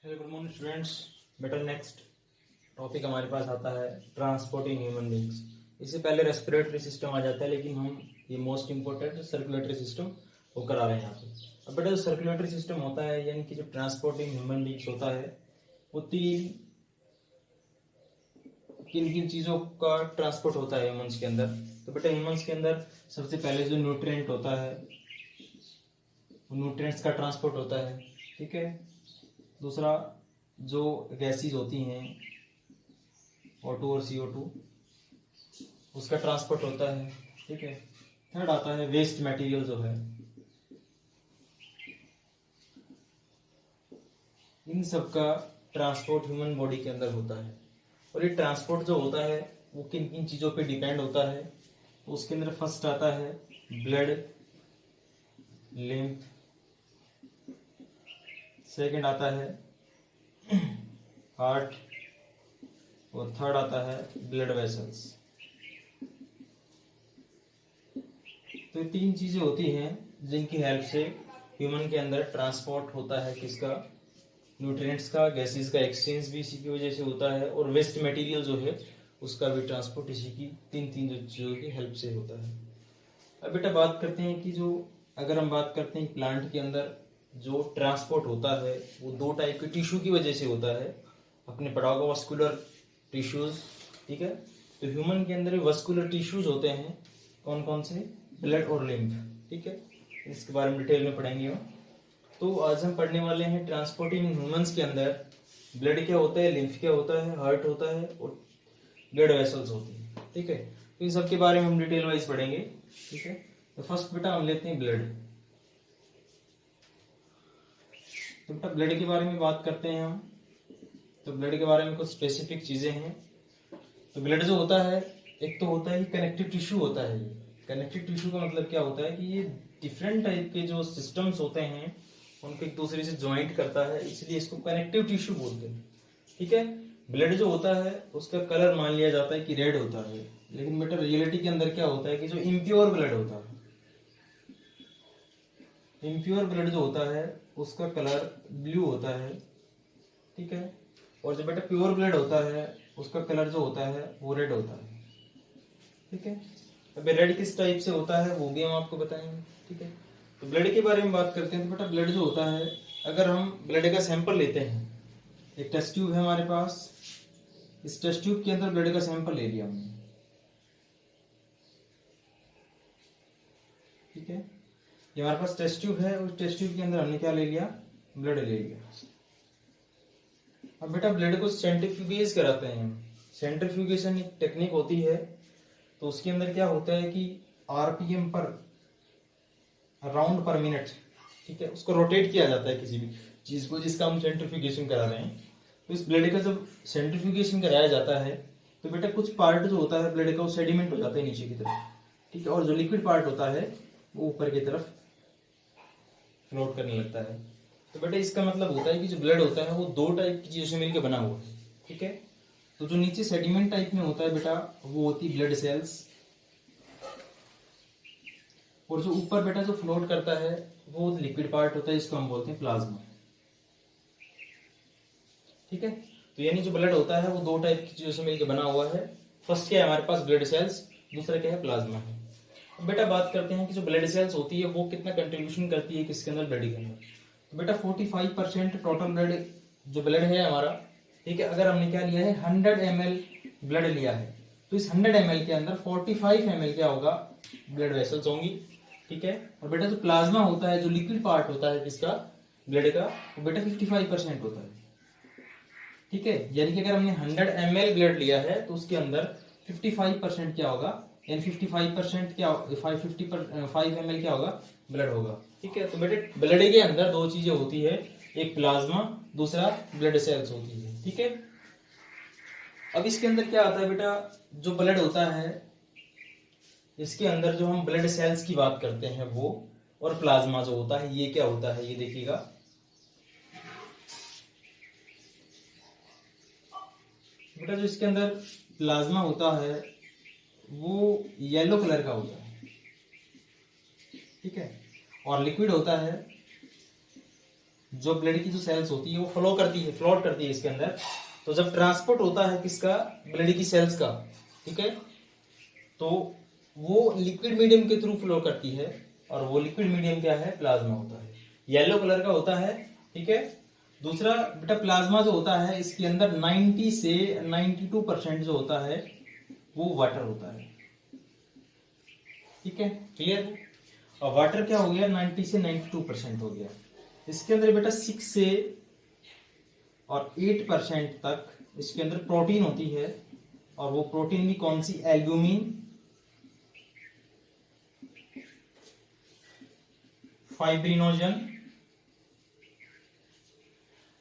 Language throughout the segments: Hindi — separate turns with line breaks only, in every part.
Hello good morning students. बेटा नेक्स्ट टॉपिक हमारे पास आता है ट्रांसपोर्टिंग ह्यूमन बींग्स। इससे पहले रेस्पिरेटरी सिस्टम आ जाता है, लेकिन हम ये मोस्ट इंपॉर्टेंट सर्कुलेटरी सिस्टम वो करा रहे हैं यहाँ पे। अब बेटा जो सर्कुलेटरी सिस्टम होता है, यानी कि जो ट्रांसपोर्टिंग ह्यूमन बींग्स होता है, वो किन किन चीज़ों का ट्रांसपोर्ट होता है ह्यूमंस के अंदर। तो बेटा ह्यूमंस के अंदर सबसे पहले जो न्यूट्रिएंट होता है, न्यूट्रिएंट्स का ट्रांसपोर्ट होता है, ठीक है। दूसरा जो गैसेज होती हैं O2 और CO2, उसका ट्रांसपोर्ट होता है, ठीक है। थर्ड आता है वेस्ट मटेरियल जो है, इन सब का ट्रांसपोर्ट ह्यूमन बॉडी के अंदर होता है। और ये ट्रांसपोर्ट जो होता है वो किन किन चीज़ों पे डिपेंड होता है, तो उसके अंदर फर्स्ट आता है ब्लड, लिम्फ, सेकंड आता है हार्ट, और थर्ड आता है ब्लड वेसल्स। तो ये तीन चीजें होती हैं जिनकी हेल्प से ह्यूमन के अंदर ट्रांसपोर्ट होता है, किसका, न्यूट्रिएंट्स का, गैसेस का एक्सचेंज भी इसी की वजह से होता है, और वेस्ट मटेरियल जो है उसका भी ट्रांसपोर्ट इसी की तीन तीन चीजों की हेल्प से होता है। अब बेटा बात करते हैं कि जो अगर हम बात करते हैं प्लांट के अंदर जो ट्रांसपोर्ट होता है वो दो टाइप के टिश्यू की वजह से होता है। अपने पढ़ा होगा वस्कुलर टिश्यूज, ठीक है। तो ह्यूमन के अंदर वस्कुलर टिश्यूज होते हैं, कौन कौन से, ब्लड और लिम्फ, ठीक है। इसके बारे में डिटेल में पढ़ेंगे हम। तो आज हम पढ़ने वाले हैं ट्रांसपोर्टिंग ह्यूमंस के अंदर ब्लड क्या होता है, लिम्फ क्या होता है, हार्ट होता है और ब्लड वेसल्स होती है, ठीक है। तो इन सब के बारे में हम डिटेल वाइज पढ़ेंगे, ठीक है। तो फर्स्ट बेटा हम लेते हैं ब्लड। तो बेटा ब्लड के बारे में बात करते हैं हम। तो ब्लड के बारे में कुछ स्पेसिफिक चीजें हैं। तो ब्लड जो होता है, एक तो होता है कनेक्टिव टिश्यू होता है। ये कनेक्टिव टिश्यू का मतलब क्या होता है कि ये डिफरेंट टाइप के जो सिस्टम्स होते हैं उनको एक दूसरे से ज्वाइंट करता है, इसलिए इसको कनेक्टिव टिश्यू बोलते हैं, ठीक है। ब्लड जो होता है उसका कलर मान लिया जाता है कि रेड होता है, लेकिन बेटा रियलिटी के अंदर क्या होता है कि जो इम्प्योर ब्लड होता है, इम्प्योर ब्लड जो होता है उसका कलर ब्लू होता है, ठीक है। और जो बेटा प्योर ब्लड होता है उसका कलर जो होता है वो रेड होता है, ठीक है। अब रेड किस टाइप से होता है वो भी हम आपको बताएंगे, ठीक है। तो ब्लड के बारे में बात करते हैं। तो बेटा ब्लड जो होता है, अगर हम ब्लड का सैंपल लेते हैं, एक टेस्ट ट्यूब है हमारे पास, इस टेस्ट ट्यूब के अंदर ब्लड का सैंपल ले लिया हमने, ठीक है। ये हमारे पास टेस्ट ट्यूब है, उस टेस्ट ट्यूब के अंदर हमने क्या ले लिया, ब्लड ले लिया। अब बेटा ब्लड को सेंट्रीफ्यूगेज कराते हैं। सेंट्रीफ्यूगेशन एक टेक्निक होती है, तो उसके अंदर क्या होता है कि आरपीएम पर राउंड पर मिनट, ठीक है, उसको रोटेट किया जाता है किसी भी चीज को जिसका हम सेंट्रीफ्यूगेशन करा रहे हैं। तो इस ब्लड का जब सेंट्रीफ्यूगेशन कराया जाता है तो बेटा कुछ पार्ट जो होता है ब्लड का वो सेडिमेंट हो जाता है नीचे की तरफ, ठीक है, और जो लिक्विड पार्ट होता है वो ऊपर की तरफ फ्लोट करने लगता है। तो बेटा इसका मतलब होता है कि जो ब्लड होता है वो दो टाइप की चीजों से मिलकर बना हुआ है, ठीक है। तो जो नीचे सेडिमेंट टाइप में होता है बेटा वो होती है ब्लड सेल्स, और जो ऊपर बेटा जो फ्लोट करता है वो लिक्विड पार्ट होता है, इसको हम बोलते हैं प्लाज्मा, ठीक है। तो यानी जो ब्लड होता है वो दो टाइप की चीजों से मिलकर बना हुआ है। फर्स्ट क्या है हमारे पास, ब्लड सेल्स, दूसरा क्या है, प्लाज्मा है। बेटा बात करते हैं कि जो ब्लड सेल्स होती है वो कितना कंट्रीब्यूशन करती है किसके अंदर, ब्लड के अंदर। तो बेटा 45% टोटल ब्लड जो ब्लड है हमारा, ठीक है। अगर हमने क्या लिया है 100 ml ब्लड लिया है, तो इस 100 ml के अंदर 45 ml क्या होगा, ब्लड वेसल्स होंगी, ठीक है। और बेटा जो प्लाज्मा होता है, जो लिक्विड पार्ट होता है किसका, ब्लड का, वो बेटा 55% होता है, ठीक है। यानी कि अगर हमने 100 ml ब्लड लिया है तो उसके अंदर 55% क्या होगा, यानी 55% क्या, 5 ml क्या होगा, ब्लड होगा, ठीक है। तो बेटे ब्लड के अंदर दो चीजें होती है, एक प्लाज्मा, दूसरा ब्लड सेल्स होती है, ठीक है। अब इसके अंदर क्या आता है बेटा, जो ब्लड होता है इसके अंदर जो हम ब्लड सेल्स की बात करते हैं वो, और प्लाज्मा जो होता है ये क्या होता है, ये देखिएगा, बेटा जो इसके अंदर प्लाज्मा होता है वो येलो कलर का होता है, ठीक है। और लिक्विड होता है जो ब्लड की जो सेल्स होती है वो फ्लो करती है, फ्लोट करती है इसके अंदर। तो जब ट्रांसपोर्ट होता है किसका, ब्लड की सेल्स का, ठीक है, तो वो लिक्विड मीडियम के थ्रू फ्लो करती है, और वो लिक्विड मीडियम क्या है, प्लाज्मा होता है, येलो कलर का होता है, ठीक है। दूसरा बेटा प्लाज्मा जो होता है इसके अंदर 90 से 92% जो होता है वो वाटर होता है, ठीक है, क्लियर। और वाटर क्या हो गया, 90 से 92% हो गया। इसके अंदर बेटा 6 से और 8% तक इसके अंदर प्रोटीन होती है, और वो प्रोटीन भी कौन सी, एल्ब्यूमिन, फाइब्रिनोजन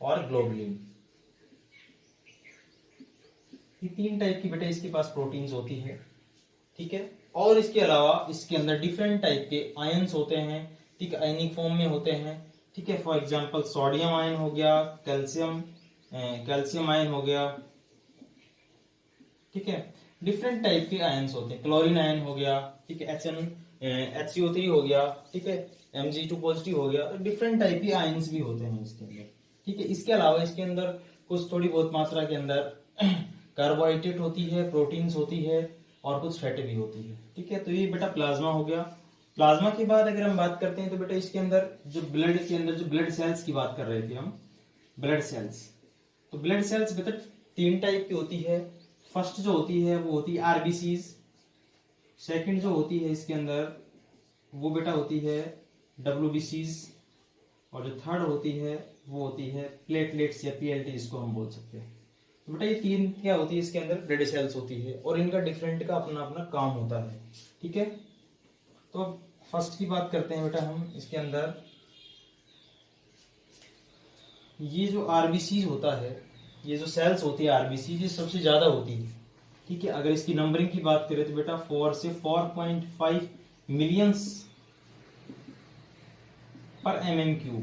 और ग्लोबुलिन। ये 3 टाइप की बेटा इसके पास प्रोटीन्स होती है, ठीक है। और इसके अलावा इसके अंदर डिफरेंट टाइप के आयंस होते हैं, ठीक है, आयनिक फॉर्म में होते हैं, ठीक है। फॉर एग्जांपल सोडियम आयन हो गया, कैल्शियम आयन हो गया, ठीक है। डिफरेंट टाइप के आयंस होते हैं, क्लोरीन आयन हो गया, ठीक है, HCO3 हो गया, ठीक है, Mg2 पॉजिटिव हो गया। डिफरेंट टाइप के आयंस भी होते हैं इसके अंदर, ठीक है। इसके अलावा इसके अंदर कुछ थोड़ी बहुत मात्रा के अंदर कार्बोहाइड्रेट होती है, प्रोटीन्स होती है, और कुछ फैट भी होती है, ठीक है। तो ये बेटा प्लाज्मा हो गया। प्लाज्मा के बाद अगर हम बात करते हैं तो बेटा इसके अंदर जो ब्लड के अंदर जो ब्लड सेल्स की बात कर रहे थे हम, ब्लड सेल्स, तो ब्लड सेल्स बेटा 3 टाइप की होती है। फर्स्ट जो होती है वो होती है आरबीसीज, सेकंड जो होती है इसके अंदर वो बेटा होती है डब्ल्यूबीसीज, और जो थर्ड होती है वो होती है प्लेटलेट्स या पीएलटी, इसको हम बोल सकते हैं। तो बेटा ये 3 क्या होती है इसके अंदर, ब्लड सेल्स होती है, और इनका डिफरेंट का अपना अपना काम होता है, ठीक है। तो अब फर्स्ट की बात करते हैं बेटा हम, इसके अंदर ये जो आरबीसीज होता है, ये जो सेल्स होती है आरबीसी, ये सबसे ज्यादा होती है, ठीक है। अगर इसकी नंबरिंग की बात करें तो बेटा 4 से 4.5 मिलियंस पर mm³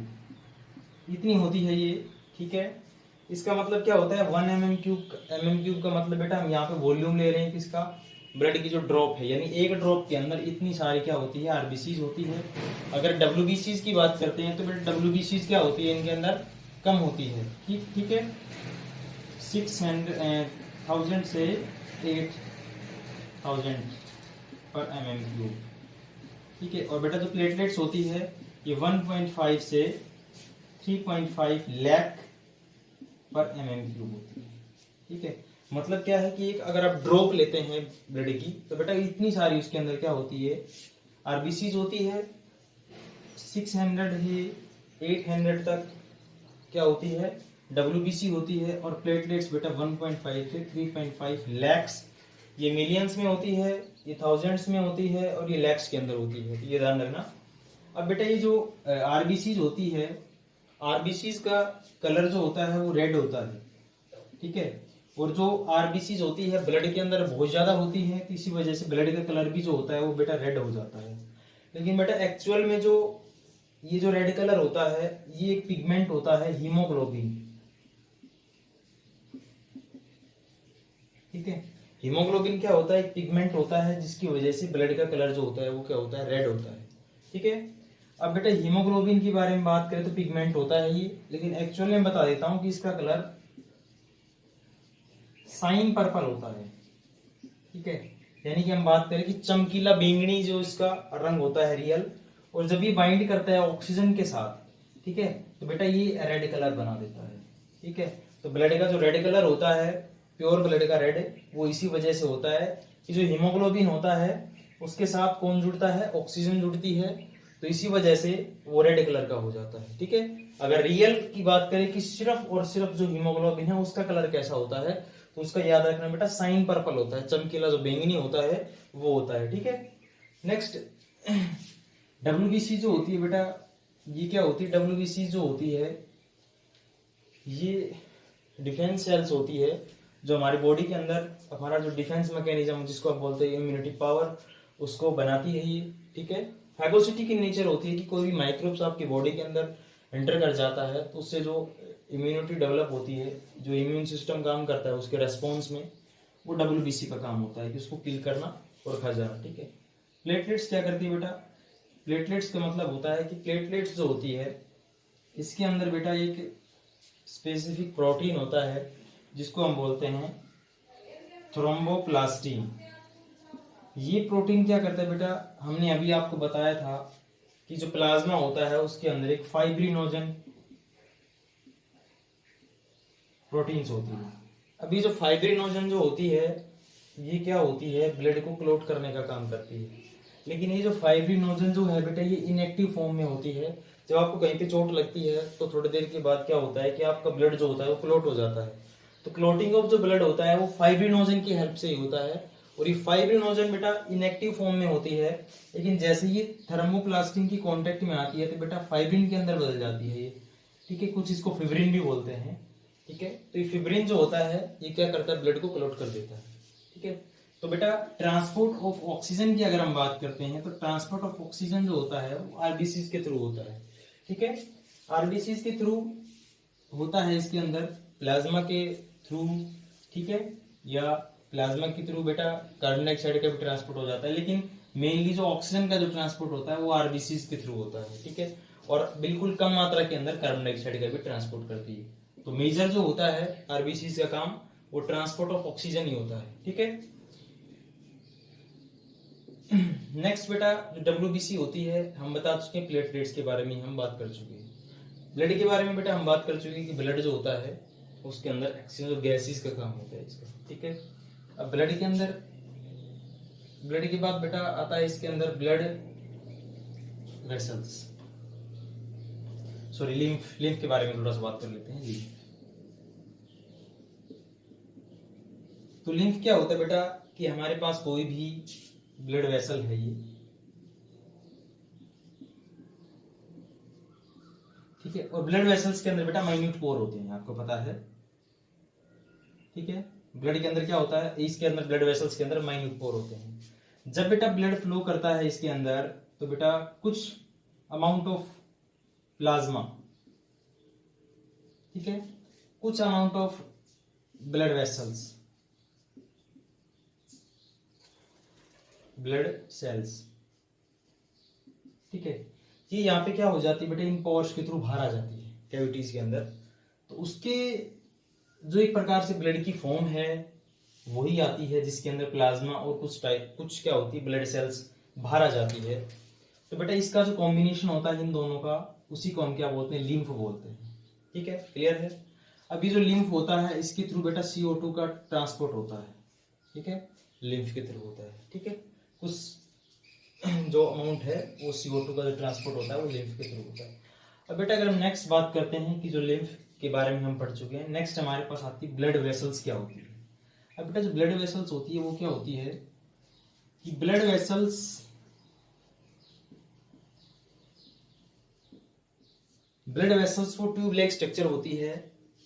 इतनी होती है ये, ठीक है। इसका मतलब क्या होता है, 1 mm³ का मतलब बेटा हम यहाँ पे वॉल्यूम ले रहे हैं किसका, ब्लड की जो ड्रॉप है, यानी एक ड्रॉप के अंदर इतनी सारी क्या होती है, आरबीसीज होती है। अगर डब्ल्यूबीसीज की बात करते हैं तो बेटा डब्ल्यूबीसीज क्या होती है, इनके अंदर कम होती है, ठीक है, 600,000 से 8,000 पर mm³, ठीक है। और बेटा जो प्लेटलेट्स होती है ये 1.5 से 3.5 लाख पर mm³ होती है, ठीक है। मतलब क्या है कि एक अगर आप ड्रॉप लेते हैं ब्लड की तो बेटा इतनी सारी उसके अंदर क्या होती है, आरबीसीज होती है, 600 है 800 तक क्या होती है, डब्ल्यूबीसी होती है, और प्लेटलेट्स बेटा 1.5 से 3.5 लैक्स, ये मिलियंस में होती है, ये थाउजेंड्स में होती है, और ये लैक्स के अंदर होती है, तो ये ध्यान रखना। अब बेटा ये जो आरबीसीज होती है, आरबीसीज का कलर जो होता है वो रेड होता है, ठीक है। और जो आरबीसीज होती है ब्लड के अंदर बहुत ज्यादा होती है, तो इसी वजह से ब्लड का कलर भी जो होता है वो बेटा रेड हो जाता है। लेकिन बेटा एक्चुअल में जो ये जो रेड कलर होता है ये एक पिगमेंट होता है हीमोग्लोबिन, ठीक है। हीमोग्लोबिन क्या होता है, एक पिगमेंट होता है जिसकी वजह से ब्लड का कलर जो होता है वो क्या होता है, रेड होता है, ठीक है। अब बेटा हीमोग्लोबिन के बारे में बात करें तो पिगमेंट होता है ये, लेकिन एक्चुअली में बता देता हूं कि इसका कलर साइन पर्पल होता है, ठीक है। यानी कि हम बात करें कि चमकीला बैंगनी जो इसका रंग होता है रियल, और जब ये बाइंड करता है ऑक्सीजन के साथ, ठीक है, तो बेटा ये रेड कलर बना देता है, ठीक है। तो ब्लड का जो रेड कलर होता है, प्योर ब्लड का रेड, वो इसी वजह से होता है कि जो हीमोग्लोबिन होता है उसके साथ कौन जुड़ता है, ऑक्सीजन जुड़ती है, तो इसी वजह से वो रेड कलर का हो जाता है, ठीक है। अगर रियल की बात करें कि सिर्फ और सिर्फ जो हीमोग्लोबिन है उसका कलर कैसा होता है, तो उसका याद रखना बेटा साइन पर्पल होता है, चमकीला जो बैंगनी होता है वो होता है, ठीक है। नेक्स्ट डब्ल्यूबीसी जो होती है बेटा, ये क्या होती है, डब्ल्यूबीसी जो होती है ये डिफेंस सेल्स होती है, जो हमारी बॉडी के अंदर हमारा जो डिफेंस मैकेनिज्म जिसको आप बोलते हैं इम्यूनिटी पावर, उसको बनाती है ये, ठीक है। फैगोसिटी की नेचर होती है कि कोई भी माइक्रोब्स आपकी बॉडी के अंदर एंटर कर जाता है तो उससे जो इम्यूनिटी डेवलप होती है, जो इम्यून सिस्टम काम करता है उसके रेस्पॉन्स में, वो डब्ल्यूबीसी का काम होता है कि उसको किल करना और खा जाना, ठीक है। प्लेटलेट्स क्या करती है बेटा, प्लेटलेट्स का मतलब होता है कि प्लेटलेट्स जो होती है इसके अंदर बेटा एक स्पेसिफिक प्रोटीन होता है जिसको हम बोलते हैं थ्रोम्बोप्लास्टिन। ये प्रोटीन क्या करता है बेटा, हमने अभी आपको बताया था कि जो प्लाज्मा होता है उसके अंदर एक फाइब्रिनोजन प्रोटीन्स होती है। अभी जो फाइब्रिनोजन जो होती है ये क्या होती है, ब्लड को क्लॉट करने का काम करती है। लेकिन ये जो फाइब्रिनोजन जो है बेटा ये इनएक्टिव फॉर्म में होती है। जब आपको कहीं पे चोट लगती है तो थोड़ी देर के बाद क्या होता है कि आपका ब्लड जो होता है वो क्लॉट हो जाता है। तो क्लॉटिंग ऑफ जो ब्लड होता है वो फाइब्रिनोजन की हेल्प से ही होता है। और ये फाइब्रिनोजन बेटा इनएक्टिव फॉर्म में होती है, लेकिन जैसे ये थर्मोप्लास्टिन की कांटेक्ट में आती है तो बेटा फाइब्रिन के अंदर बदल जाती है ये। ठीक है, कुछ इसको फिब्रिन भी बोलते हैं। ठीक है, तो ये फिब्रिन जो होता है ये क्या करता है, ब्लड को क्लॉट कर देता है। ठीक है, तो बेटा ट्रांसपोर्ट ऑफ ऑक्सीजन की अगर हम बात करते हैं तो ट्रांसपोर्ट ऑफ ऑक्सीजन जो होता है वो आरबीसी के थ्रू होता है। ठीक है, आरबीसी के थ्रू होता है, इसके अंदर प्लाज्मा के थ्रू। ठीक है, या प्लाज्मा के थ्रू बेटा कार्बन डाइऑक्साइड का भी ट्रांसपोर्ट हो जाता है, लेकिन मेनली जो ऑक्सीजन का जो ट्रांसपोर्ट होता है वो आरबीसी के थ्रू होता है। ठीक है, और बिल्कुल कम मात्रा के अंदर कार्बन डाइऑक्साइड का भी ट्रांसपोर्ट करती है। तो मेजर जो होता है आरबीसी का काम वो ट्रांसपोर्ट ऑफ ऑक्सीजन ही होता है। ठीक है, नेक्स्ट बेटा जो डब्ल्यूबीसी होती है, हम बता चुके हैं प्लेटलेट्स के बारे में हम बात कर चुके हैं। ब्लड के बारे में बेटा हम बात कर चुके हैं कि ब्लड जो होता है उसके अंदर एक्सचेंज ऑफ गैसेस का काम होता है इसका। ठीक है, अब ब्लड के अंदर, ब्लड के बाद बेटा आता है इसके अंदर ब्लड वेसल्स, सॉरी लिम्फ के बारे में थोड़ा सा बात कर लेते हैं जी। तो लिम्फ क्या होता है बेटा कि हमारे पास कोई भी ब्लड वेसल है ये, ठीक है, और ब्लड वेसल्स के अंदर बेटा माइन्यूट पोर होते हैं, आपको पता है। ठीक है, ब्लड के अंदर क्या होता है, इसके अंदर ब्लड वेसल्स के अंदर माइन्यूट पोर होते हैं। जब बेटा ब्लड फ्लो करता है इसके अंदर तो बेटा कुछ अमाउंट ऑफ प्लाज्मा, ठीक है, कुछ amount of blood vessels, blood cells, ठीक है, ये यहाँ पे क्या हो जाती है बेटा, इन पोर्स के थ्रू बाहर आ जाती है कैविटीज के अंदर। तो उसके जो एक प्रकार से ब्लड की फॉर्म है वही आती है जिसके अंदर प्लाज्मा और कुछ क्या होती है ब्लड सेल्स बाहर आ जाती है। तो बेटा इसका जो कॉम्बिनेशन होता है इन दोनों का, उसी को हम क्या बोलते हैं, लिम्फ बोलते हैं। ठीक है, क्लियर है। अभी जो लिम्फ होता है इसके थ्रू बेटा CO2 का ट्रांसपोर्ट होता है। ठीक है, लिम्फ के थ्रू होता है। ठीक है, कुछ जो अमाउंट है वो CO2 का जो ट्रांसपोर्ट होता है वो लिम्फ के थ्रू होता है। अब बेटा अगर हम नेक्स्ट बात करते हैं कि जो लिम्फ के बारे में हम पढ़ चुके हैं, नेक्स्ट हमारे पास आती है ब्लड वेसल्स क्या होती है। अब बेटा जो ब्लड वेसल्स होती है वो क्या होती है कि ब्लड वेसल्स वो ट्यूब लाइक स्ट्रक्चर होती है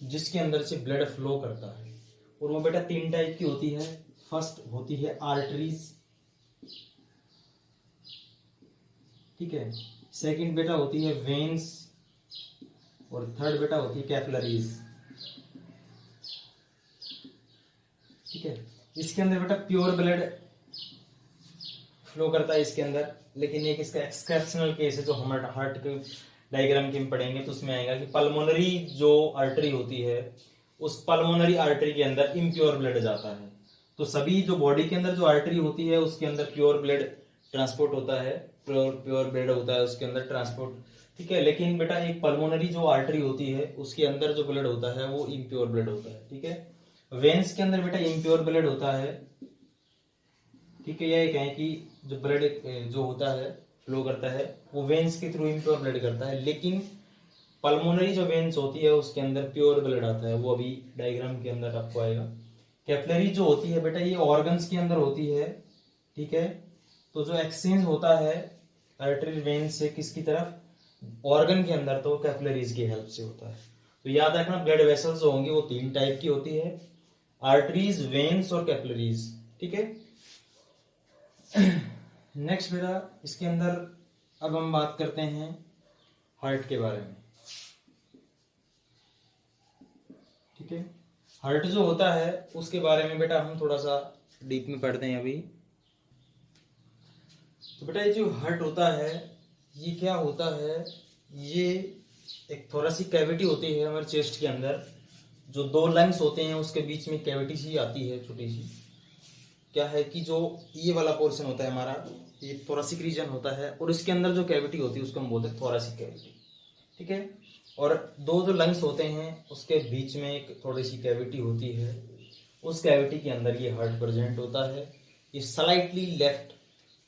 जिसके अंदर से ब्लड फ्लो करता है, और वो बेटा 3 टाइप की होती है। फर्स्ट होती है आर्टरीज, ठीक है, सेकंड बेटा होती है वेन्स, और थर्ड बेटा होती है कैपिलरीज। ठीक है, इसके अंदर बेटा प्योर ब्लड फ्लो करता है इसके अंदर, लेकिन एक इसका एक्सेप्शनल केस है जो हमारे हार्ट के डायग्राम के में पढ़ेंगे तो उसमें आएगा कि पल्मोनरी जो आर्टरी होती है उस पल्मोनरी आर्टरी के अंदर इम्प्योर ब्लड जाता है। तो सभी जो बॉडी के अंदर जो आर्टरी होती है उसके अंदर प्योर ब्लड ट्रांसपोर्ट होता है, प्योर ब्लड होता है उसके अंदर ट्रांसपोर्ट। ठीक है, लेकिन बेटा एक पल्मोनरी जो आर्टरी होती है उसके अंदर जो ब्लड होता है वो इम्प्योर ब्लड होता है। ठीक है, वेन्स के अंदर बेटा इम्प्योर ब्लड होता है। ठीक है, यह कहें कि जो ब्लड जो होता है फ्लो करता है वो वेन्स के थ्रू इम्प्योर ब्लड करता है, लेकिन पल्मोनरी जो वेन्स होती है उसके अंदर प्योर ब्लड आता है, वो अभी डायग्राम के अंदर आपको आएगा। कैपिलरी जो होती है बेटा ये ऑर्गन्स के अंदर होती है। ठीक है, तो जो एक्सचेंज होता है आर्टरी वेन से किसकी तरफ, ऑर्गन के अंदर, तो कैपिलरीज की हेल्प से होता है। तो याद रखना ब्लड वेसल्स जो होंगी वो 3 टाइप की होती है, आर्टरीज, वेन्स और कैपिलरीज। ठीक है, नेक्स्ट बेटा इसके अंदर अब हम बात करते हैं हार्ट के बारे में। ठीक है, हार्ट जो होता है उसके बारे में बेटा हम थोड़ा सा डीप में पढ़ते हैं अभी। तो बेटा ये जो हार्ट होता है ये क्या होता है, ये एक थोरेसिक कैविटी होती है हमारे चेस्ट के अंदर, जो दो लंग्स होते हैं उसके बीच में कैविटी सी आती है छोटी सी। क्या है कि जो ये वाला पोर्शन होता है हमारा, ये थोरेसिक रीजन होता है, और इसके अंदर जो कैविटी होती है उसको हम बोलते हैं थोरेसिक कैविटी, ठीक है। और दो जो लंग्स होते हैं उसके बीच में एक थोड़ी सी कैविटी होती है, उस कैविटी के अंदर ये हार्ट प्रेजेंट होता है। ये slightly left,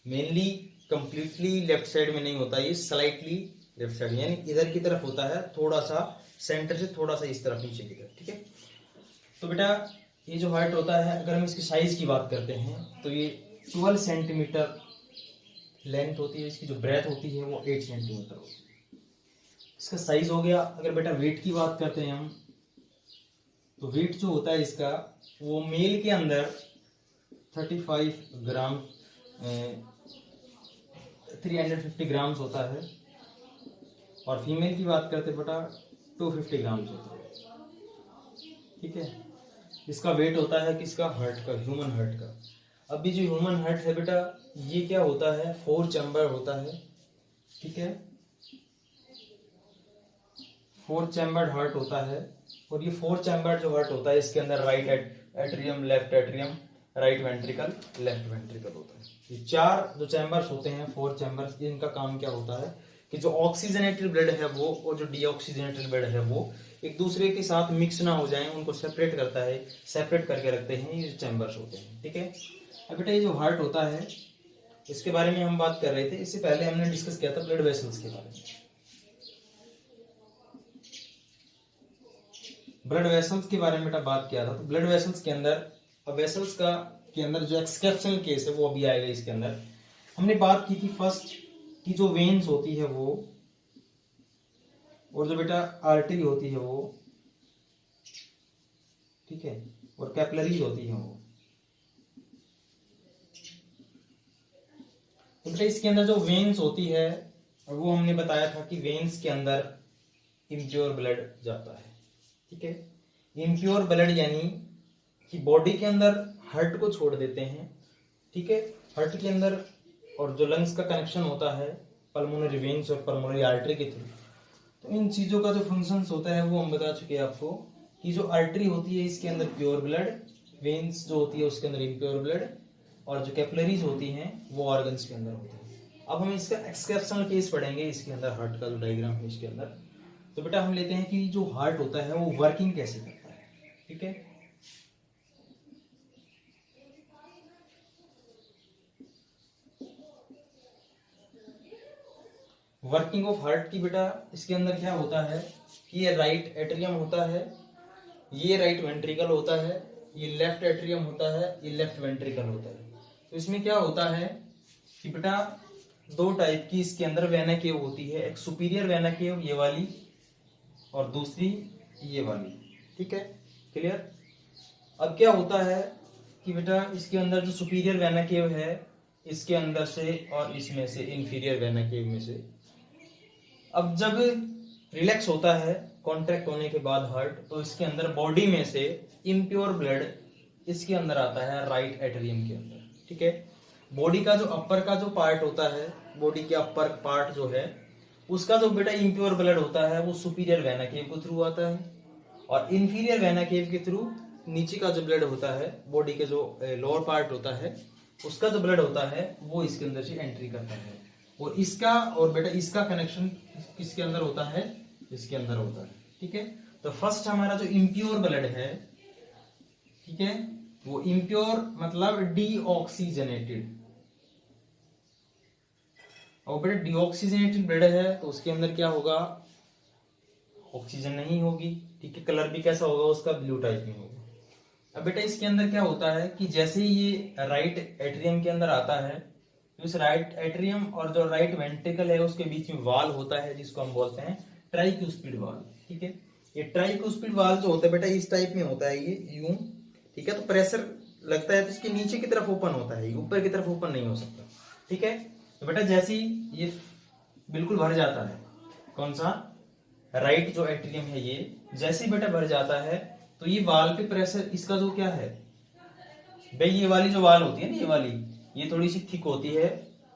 mainly completely left side में नहीं होता, ये स्लाइटली लेफ्ट साइड यानी इधर की तरफ होता है, थोड़ा सा सेंटर से थोड़ा सा इस तरफ नीचे की तरफ, ठीक है। तो बेटा ये जो हार्ट होता है, अगर हम इसकी साइज की बात करते हैं तो ये 12 सेंटीमीटर लेंथ होती है, इसकी जो ब्रेथ होती है वो 8 सेंटीमीटर होती है। इसका साइज हो गया। अगर बेटा वेट की बात करते हैं हम, तो वेट जो होता है इसका, वो मेल के अंदर 35 ग्राम 350 ग्राम्स होता है, और फीमेल की बात करते बेटा 250 ग्राम्स होता है, ठीक है। इसका वेट होता है किसका, हार्ट का, ह्यूमन हार्ट का। अभी जो ह्यूमन हार्ट है बेटा, ये क्या होता है, 4 चैम्बर होता है, ठीक है, 4 चैम्बर्ड हार्ट होता है। और ये 4 चैम्बर्ड जो हार्ट होता है, इसके अंदर right atrium, left atrium, right ventricle, left ventricle होता है। ये 4 जो चैम्बर्स होते हैं, 4 चैम्बर्स, इनका काम क्या होता है कि जो ऑक्सीजनेटेड ब्लड है वो और जो डीऑक्सीजनेटेड ब्लड है वो एक दूसरे के साथ मिक्स ना हो जाएं, उनको सेपरेट करता है, सेपरेट करके रखते हैं, ये चैम्बर्स होते हैं, ठीक है। अब बेटा ये जो हार्ट होता है, इसके बारे में हम बात कर रहे थे, इससे पहले हमने डिस्कस किया था ब्लड वेसल्स के बारे में। ब्लड वेसल्स के बारे में बेटा बात किया था, तो ब्लड वेसल्स के अंदर, वेसल्स का के अंदर जो एक्सेप्शनल केस है वो अभी आएगा। इसके अंदर हमने बात की थी फर्स्ट की जो वेन्स होती है वो, और जो बेटा आर्टरी होती है वो, ठीक है, और कैपिलरीज होती है वो। तो बेटा इसके अंदर जो वेन्स होती है वो हमने बताया था कि वेन्स के अंदर इम्प्योर ब्लड जाता है, ठीक है। इम्प्योर ब्लड यानी कि बॉडी के अंदर हार्ट को छोड़ देते हैं, ठीक है, हार्ट के अंदर, और जो लंग्स का कनेक्शन होता है पल्मोनरी वेन्स और पल्मोनरी आर्टरी के थ्रू। तो इन चीजों का जो फंक्शंस होता है वो हम बता चुके हैं आपको, कि जो आर्टरी होती है इसके अंदर प्योर ब्लड, वेन्स जो होती है उसके अंदर इम्प्योर ब्लड, और जो कैपिलरीज होती हैं वो ऑर्गन्स के अंदर होती है। अब हम इसका एक्सेप्शनल केस पढ़ेंगे इसके अंदर, हार्ट का जो डायग्राम है इसके अंदर। तो बेटा हम लेते हैं कि जो हार्ट होता है वो वर्किंग कैसे करता है, ठीक है। वर्किंग ऑफ हार्ट की बेटा इसके अंदर क्या होता है कि ये राइट एट्रियम होता है, ये राइट वेंट्रिकल होता है, ये लेफ्ट एट्रियम होता है, ये लेफ्ट वेंट्रिकल होता है। तो इसमें क्या होता है कि बेटा 2 टाइप की इसके अंदर वेना केव होती है, एक सुपीरियर वेना केव ये वाली, और दूसरी ये वाली, ठीक है, क्लियर। अब क्या होता है कि बेटा इसके अंदर जो सुपीरियर वेना केव है, इसके अंदर से और इसमें से इंफीरियर वेना केव में से, अब जब रिलैक्स होता है कॉन्ट्रैक्ट होने के बाद हार्ट, तो इसके अंदर बॉडी में से इम्प्योर ब्लड इसके अंदर आता है राइट एट्रियम के अंदर, ठीक है। बॉडी का जो अपर का जो पार्ट होता है, बॉडी के अपर पार्ट जो है उसका जो बेटा इम्प्योर ब्लड होता है वो सुपीरियर वेना केव के थ्रू आता है, और इंफीरियर वेना केव के थ्रू नीचे का जो ब्लड होता है, बॉडी के जो लोअर पार्ट होता है उसका जो ब्लड होता है वो इसके अंदर से एंट्री करता है। और इसका और बेटा इसका कनेक्शन किसके अंदर होता है, इसके अंदर होता है, ठीक है। तो फर्स्ट हमारा जो इम्प्योर ब्लड है, ठीक है, वो इम्प्योर मतलब डीऑक्सीजनेटेड, और बेटा डीऑक्सीजनेटेड ब्लड है तो उसके अंदर क्या होगा, ऑक्सीजन नहीं होगी, ठीक है। कलर भी कैसा होगा उसका, ब्लू टाइप में होगा। अब बेटा इसके अंदर क्या होता है कि जैसे ही ये राइट एट्रियम के अंदर आता है, तो इस राइट एट्रियम और जो राइट वेंट्रिकल है उसके बीच में वाल होता है जिसको हम बोलते हैं ट्राइक्यूस्पिड वाल, ठीक है। ये ट्राइक्यूस्पिड वाल जो होता है बेटा इस टाइप में होता है, ये यूं, ठीक है। तो प्रेशर लगता है तो इसके नीचे की तरफ ओपन होता है, ऊपर की तरफ ओपन नहीं हो सकता, ठीक है। तो बेटा जैसे ही ये बिल्कुल भर जाता है, कौन सा, राइट जो एट्रियम है ये, जैसे ही बेटा भर जाता है तो ये वाल पे प्रेशर, इसका जो क्या है भाई, ये वाली जो वाल होती है ना, ये वाली, ये थोड़ी सी थिक होती है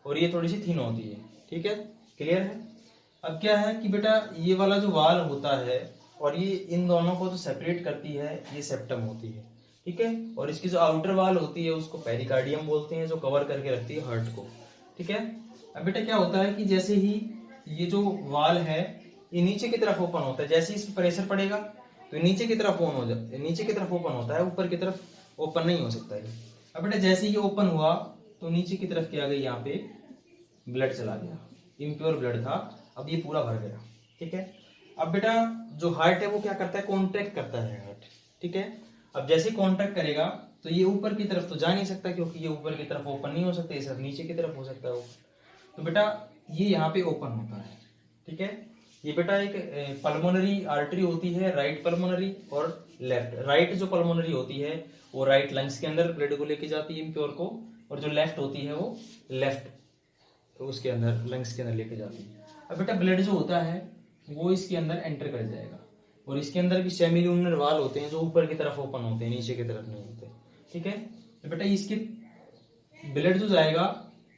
और ये थोड़ी सी थिन होती है, ठीक है, क्लियर है। अब क्या है कि बेटा ये वाला जो वाल होता है और ये इन दोनों को जो सेपरेट करती है ये सेप्टम होती है, ठीक है। और इसकी जो आउटर वाल होती है उसको पेरिकार्डियम बोलते हैं, जो कवर करके रखती है हार्ट को, ठीक है। अब बेटा क्या होता है कि जैसे ही ये जो वाल है ये नीचे की तरफ ओपन होता है, जैसे ही इस पर प्रेशर पड़ेगा तो नीचे की तरफ ऑन हो जाता है, नीचे की तरफ ओपन होता है, ऊपर की तरफ ओपन नहीं हो सकता है। अब बेटा जैसे ही ये ओपन हुआ तो नीचे की तरफ क्या गई, यहाँ पे ब्लड चला गया, इम्प्योर ब्लड था, अब ये पूरा भर गया, ठीक है। अब बेटा जो हार्ट है वो क्या करता है, कॉन्ट्रैक्ट करता है हार्ट, ठीक है। अब जैसे कॉन्ट्रैक्ट करेगा तो ये ऊपर की तरफ तो जा नहीं सकता, क्योंकि ये ऊपर की तरफ ओपन नहीं हो सकता, ये सिर्फ नीचे की तरफ हो सकता है। तो बेटा ये यहाँ पे ओपन होता है, ठीक है। ये बेटा एक पल्मोनरी आर्टरी होती है, राइट पल्मोनरी और लेफ्ट। राइट जो पल्मोनरी होती है वो राइट लंग्स के अंदर ब्लड को लेके जाती है इम्प्योर को, और जो लेफ्ट होती है वो लेफ्ट तो उसके अंदर लंग्स के अंदर लेके जाती है। अब बेटा ब्लड जो होता है वो इसके अंदर एंटर कर जाएगा, और इसके अंदर भी सेमिल्यूनर वाल होते हैं जो ऊपर की तरफ ओपन होते हैं, नीचे की तरफ नहीं होते, ठीक है। तो बेटा इसके ब्लड जो जाएगा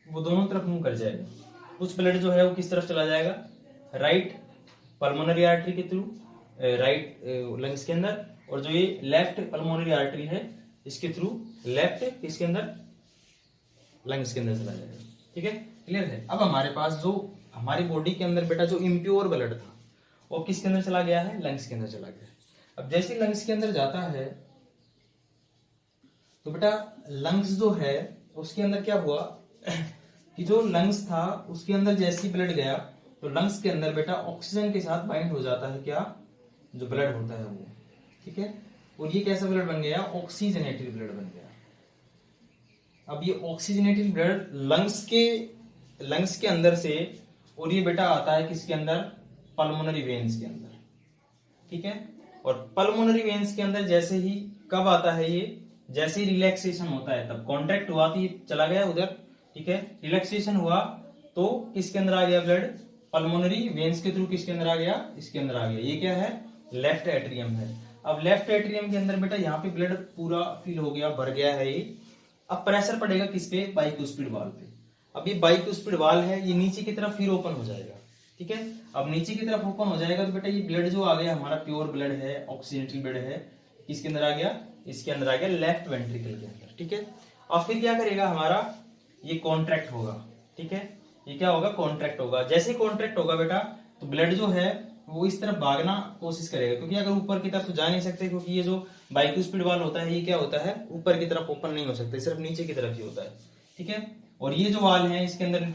वो दोनों तरफ मूव कर जाएगा। कुछ ब्लड जो है वो किस तरफ चला जाएगा, राइट पल्मोनरी आर्टरी के थ्रू राइट लंग्स के अंदर, और जो ये लेफ्ट पल्मोनरी आर्टरी है इसके थ्रू लेफ्ट इसके अंदर लंग्स के अंदर चला जाएगा, ठीक है। क्लियर है। अब हमारे पास जो हमारी बॉडी के अंदर बेटा जो इम्प्योर ब्लड था वो किसके अंदर चला गया है, लंग्स के अंदर चला गया। अब जैसे लंग्स के अंदर जाता है तो बेटा लंग्स जो है उसके अंदर क्या हुआ कि जो लंग्स था उसके अंदर जैसे ही ब्लड गया तो लंग्स के अंदर बेटा ऑक्सीजन के साथ बाइंड हो जाता है, क्या जो ब्लड होता है वो, ठीक है। और ये कैसा ब्लड बन गया, ऑक्सीजनेटेड ब्लड बन गया। अब ये ऑक्सीजनेटेड ब्लड लंग्स के अंदर से, और ये बेटा आता है किसके अंदर, पल्मोनरी वेन्स के अंदर, ठीक है। और पल्मोनरी वेन्स के अंदर जैसे ही कब आता है ये, जैसे ही रिलैक्सेशन होता है तब कॉन्ट्रैक्ट हुआ तो ये चला गया उधर, ठीक है। रिलैक्सेशन हुआ तो किसके अंदर आ गया ब्लड, पल्मोनरी वेन्स के थ्रू किसके अंदर आ गया, इसके अंदर आ गया। ये क्या है, लेफ्ट एट्रियम है। अब लेफ्ट एट्रियम के अंदर बेटा यहाँ पे ब्लड पूरा फिल हो गया, भर गया है ये। अब प्रेशर पड़ेगा किस पे, बाइक्यूस्पिड वाल पे। अब ये बाइक्यूस्पिड वाल है, ये नीचे की तरफ फिर ओपन हो जाएगा, ठीक है। अब नीचे की तरफ ओपन हो जाएगा तो बेटा ये ब्लड जो आ गया हमारा प्योर ब्लड है, ऑक्सीजनेटेड ब्लड है, किसके अंदर आ गया, इसके अंदर आ गया लेफ्ट वेंट्रिकल के अंदर, ठीक है। और फिर क्या करेगा हमारा, ये कॉन्ट्रैक्ट होगा, ठीक है। ये क्या होगा, कॉन्ट्रैक्ट होगा। जैसे ही कॉन्ट्रैक्ट होगा बेटा तो ब्लड जो है वो इस तरफ भागना कोशिश करेगा, क्योंकि अगर ऊपर की तरफ तो जा नहीं सकते, क्योंकि ये जो बाइक्यूस्पिड वाल होता है ये क्या होता है, ऊपर की तरफ ओपन नहीं हो सकता, सिर्फ नीचे की तरफ ही होता है, ठीक है। और ये जो वाल है इसके अंदर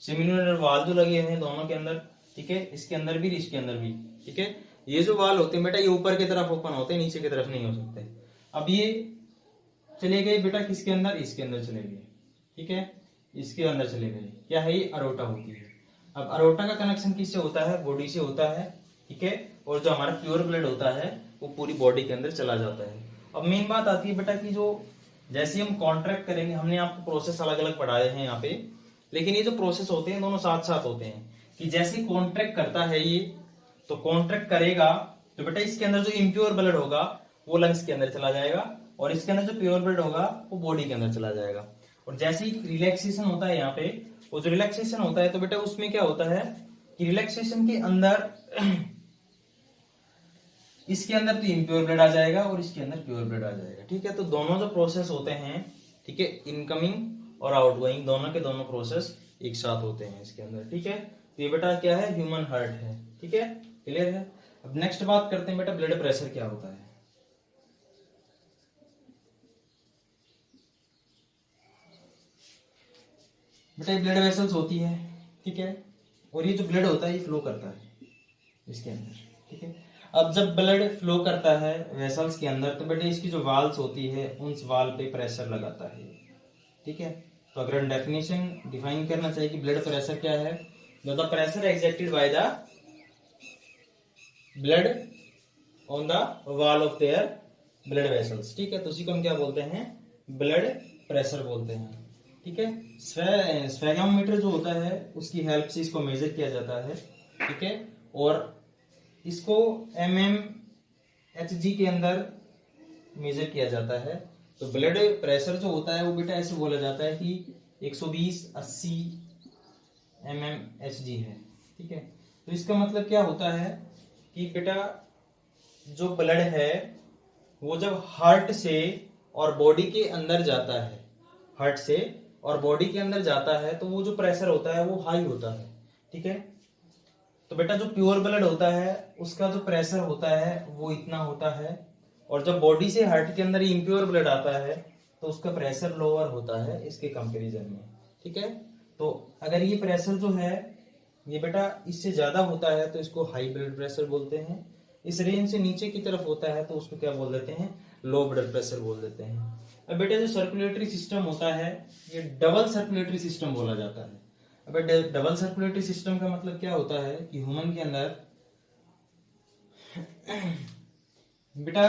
सेमिल्यूनर वाल जो लगे हुए हैं दोनों के अंदर, ठीक है, इसके अंदर भी इसके अंदर भी, ठीक है। ये जो वाल होते हैं बेटा ये ऊपर की तरफ ओपन होते हैं, नीचे की तरफ नहीं हो सकते। अब ये चले गए बेटा किसके अंदर, इसके अंदर चले गए, ठीक है, इसके अंदर चले गए। क्या है, ये अरोटा होती है। अब अरोटा का कनेक्शन किससे होता है, बॉडी से होता है, ठीक है। और जो हमारा प्योर ब्लड होता है वो पूरी बॉडी के अंदर चला जाता है। अब मेन बात आती है बेटा कि जो जैसे हम कॉन्ट्रैक्ट करेंगे, हमने आपको प्रोसेस अलग अलग पढ़ाए हैं यहाँ पे, लेकिन ये जो प्रोसेस होते हैं दोनों साथ साथ होते हैं। कि जैसे कॉन्ट्रैक्ट करता है ये, तो कॉन्ट्रैक्ट करेगा तो बेटा इसके अंदर जो इम्प्योर ब्लड होगा वो लंग्स के अंदर चला जाएगा, और इसके अंदर जो प्योर ब्लड होगा वो बॉडी के अंदर चला जाएगा। और जैसे ही रिलैक्सेशन होता है यहाँ पे, वो जो रिलैक्सेशन होता है तो बेटा उसमें क्या होता है कि रिलैक्सेशन के अंदर इसके अंदर तो इम्प्योर ब्लड आ जाएगा और इसके अंदर प्योर ब्लड आ जाएगा, ठीक है। तो दोनों जो प्रोसेस होते हैं, ठीक है, इनकमिंग और आउटगोइंग दोनों के दोनों प्रोसेस एक साथ होते हैं इसके अंदर, ठीक है। तो ये बेटा क्या है, ह्यूमन हार्ट है, ठीक है, क्लियर है। अब नेक्स्ट बात करते हैं बेटा ब्लड प्रेशर क्या होता है। बेटा ये ब्लड वेसल्स होती है, ठीक है, और ये जो ब्लड होता है ये फ्लो करता है इसके अंदर, ठीक है। अब जब ब्लड फ्लो करता है वेसल्स के अंदर तो बेटा इसकी जो वाल्स होती है उन वाल पे प्रेशर लगाता है, ठीक है। तो अगर हम डेफिनेशन डिफाइन करना चाहिए कि ब्लड प्रेशर क्या है, the pressure exerted by the blood on the wall of their blood vessels, ठीक है। तो उसी को हम क्या बोलते हैं, ब्लड प्रेशर बोलते हैं, ठीक है। स्फेगोमीटर जो होता है उसकी हेल्प से इसको मेजर किया जाता है, ठीक है। और इसको mmHg के अंदर मेजर किया जाता है। तो ब्लड प्रेशर जो होता है वो बेटा ऐसे बोला जाता है कि 120/80 mmHg है, ठीक है। तो इसका मतलब क्या होता है कि बेटा जो ब्लड है वो जब हार्ट से और बॉडी के अंदर जाता है, हार्ट से और बॉडी के अंदर जाता है, तो वो जो प्रेशर होता है वो हाई होता है। ठीक है। तो बेटा जो प्योर ब्लड होता है उसका जो प्रेशर होता है वो इतना होता है, और जब बॉडी से हार्ट के अंदर इम्प्योर ब्लड आता है तो उसका प्रेशर लोअर होता है इसके कंपैरिजन में। ठीक है। तो अगर ये प्रेशर जो है ये बेटा इससे ज्यादा होता है तो इसको हाई ब्लड प्रेशर बोलते हैं, इस रेंज से नीचे की तरफ होता है तो उसको क्या बोल देते हैं, लो ब्लड प्रेशर बोल देते हैं। अब बेटा जो सर्कुलेटरी सिस्टम होता है ये डबल सर्कुलेटरी सिस्टम बोला जाता है। अब डबल सर्कुलेटरी सिस्टम का मतलब क्या होता है कि ह्यूमन के अंदर बेटा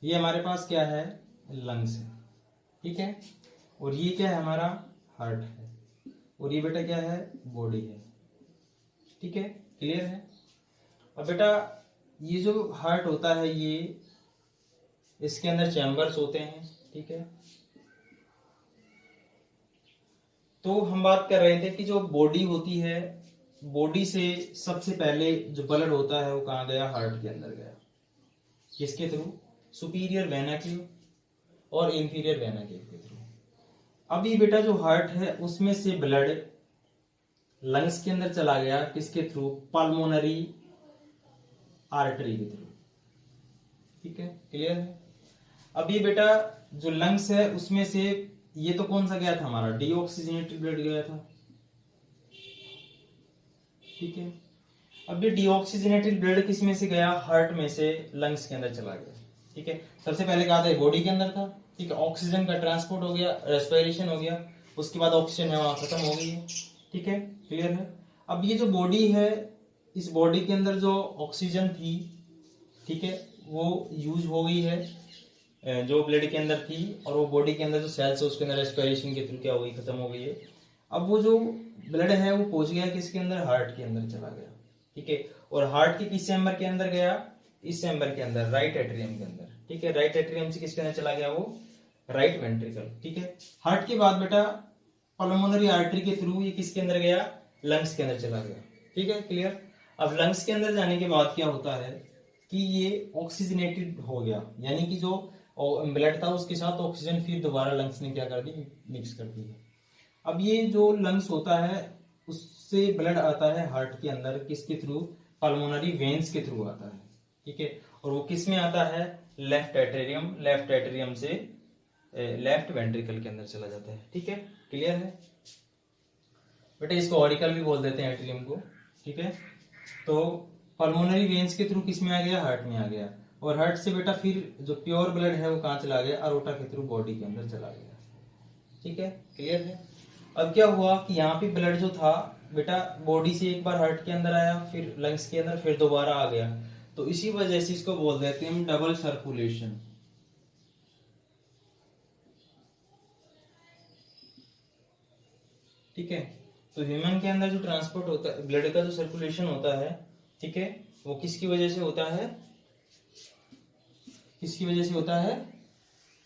ये हमारे पास क्या है, लंग्स है। ठीक है। और ये क्या है, हमारा हार्ट है, और ये बेटा क्या है, बॉडी है। ठीक है, क्लियर है। अब बेटा ये जो हार्ट होता है ये इसके अंदर चैम्बर्स होते हैं। ठीक है। तो हम बात कर रहे थे कि जो बॉडी होती है, बॉडी से सबसे पहले जो ब्लड होता है वो कहाँ गया, हार्ट के अंदर गया। किसके थ्रू, सुपीरियर वेना केव और इंफीरियर वेना केव के थ्रू। अभी बेटा जो हार्ट है उसमें से ब्लड लंग्स के अंदर चला गया, किसके थ्रू, पल्मोनरी आर्टरी के थ्रू। ठीक है, क्लियर है। अभी बेटा जो लंग्स है उसमें से ये तो कौन सा गया था, हमारा डीऑक्सीजनेटेड ब्लड गया था। ठीक है। अब ये डीऑक्सीजनेटेड ब्लड किस में से गया, हार्ट में से लंग्स के अंदर चला गया। ठीक है। सबसे पहले कहा था बॉडी के अंदर था। ठीक है। ऑक्सीजन का ट्रांसपोर्ट हो गया, रेस्पिरेशन हो गया, उसके बाद ऑक्सीजन है वहां खत्म हो गई है। ठीक है, क्लियर है। अब ये जो बॉडी है, इस बॉडी के अंदर जो ऑक्सीजन थी, ठीक है, वो यूज हो गई है जो ब्लड के अंदर थी, और वो बॉडी के अंदर जो सेल्स है उसके अंदर रेस्पिरेशन के थ्रू क्या हो गई, खत्म हो गई है। अब वो जो ब्लड है वो पहुंच गया किसके अंदर, हार्ट के अंदर चला गया। ठीक है। और हार्ट के किस चैम्बर के अंदर गया, इस चैम्बर के अंदर, राइट एट्रियम के अंदर। ठीक है। राइट एट्रियम से किसके अंदर चला गया, वो राइट वेंट्रिकल। ठीक है। हार्ट के बाद बेटा पल्मोनरी आर्टरी के थ्रू ये किसके अंदर गया, लंग्स के अंदर चला गया। ठीक है, क्लियर। अब लंग्स के अंदर जाने के बाद क्या होता है कि ये ऑक्सीजनेटेड हो गया, यानी कि जो ब्लड था उसके साथ ऑक्सीजन फिर दोबारा लंग्स ने क्या कर दी, मिक्स कर दी है। अब ये जो लंग्स होता है उससे ब्लड आता है हार्ट के अंदर, किसके थ्रू, पल्मोनरी वेन्स के थ्रू आता है। ठीक है। और वो किस में आता है, लेफ्ट एट्रियम, लेफ्ट एट्रियम से लेफ्ट वेंट्रिकल के अंदर चला जाता है। ठीक है, क्लियर है बेटा। इसको ऑरिकल भी बोल देते हैं एट्रियम को। ठीक है। तो पल्मोनरी वेन्स के थ्रू किस में आ गया, हार्ट में आ गया, और हार्ट से बेटा फिर जो प्योर ब्लड है वो कहाँ चला गया, अरोटा के थ्रू बॉडी के अंदर चला गया। ठीक है, क्लियर है। अब क्या हुआ कि यहाँ पे ब्लड जो था बेटा बॉडी से एक बार हार्ट के अंदर आया, फिर लंग्स के अंदर, फिर दोबारा आ गया, तो इसी वजह से इसको बोल देते हैं हम डबल सर्कुलेशन। ठीक है। तो ह्यूमन के अंदर जो ट्रांसपोर्ट होता है, ब्लड का जो सर्कुलेशन होता है, ठीक है, वो किसकी वजह से होता है, किसकी वजह से होता है,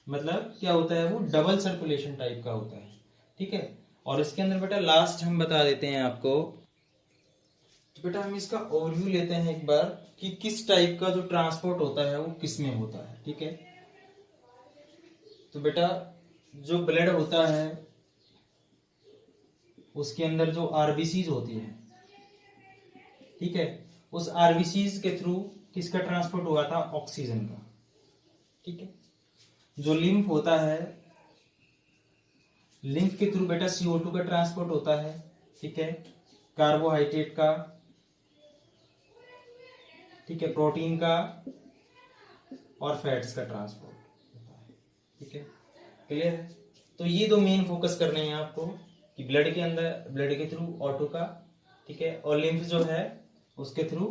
मतलब क्या होता है, वो डबल सर्कुलेशन टाइप का होता है। ठीक है। और इसके अंदर बेटा लास्ट हम बता देते हैं आपको, तो बेटा हम इसका ओवरव्यू लेते हैं एक बार कि किस टाइप का जो ट्रांसपोर्ट होता है वो किस में होता है। ठीक है। तो बेटा जो ब्लड होता है उसके अंदर जो आरबीसीज होती है, ठीक है, उस आरबीसीज के थ्रू किसका ट्रांसपोर्ट हुआ था, ऑक्सीजन का। ठीक है। जो लिम्फ होता है, लिम्फ के थ्रू बेटा CO2 का ट्रांसपोर्ट होता है। ठीक है। कार्बोहाइड्रेट का, ठीक है, प्रोटीन का और फैट्स का ट्रांसपोर्ट होता है। ठीक है, क्लियर है। तो ये दो मेन फोकस करने हैं आपको कि ब्लड के अंदर, ब्लड के थ्रू O2 का, ठीक है, और लिम्फ जो है उसके थ्रू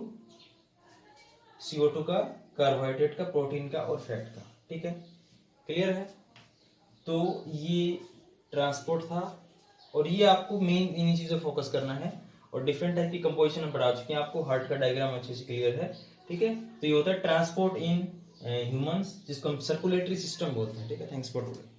CO2 का, कार्बोहाइड्रेट का, प्रोटीन का और फैट का। ठीक है, क्लियर है। तो ये ट्रांसपोर्ट था, और ये आपको मेन इन्हीं चीजों फोकस करना है, और डिफरेंट टाइप की कंपोजिशन हम पढ़ा चुके हैं आपको, हार्ट का डायग्राम अच्छे से क्लियर है। ठीक है। तो ये होता है ट्रांसपोर्ट इन ह्यूमंस, जिसको हम सर्कुलेटरी सिस्टम बोलते हैं। ठीक है, थैंक्स फॉर टुडे।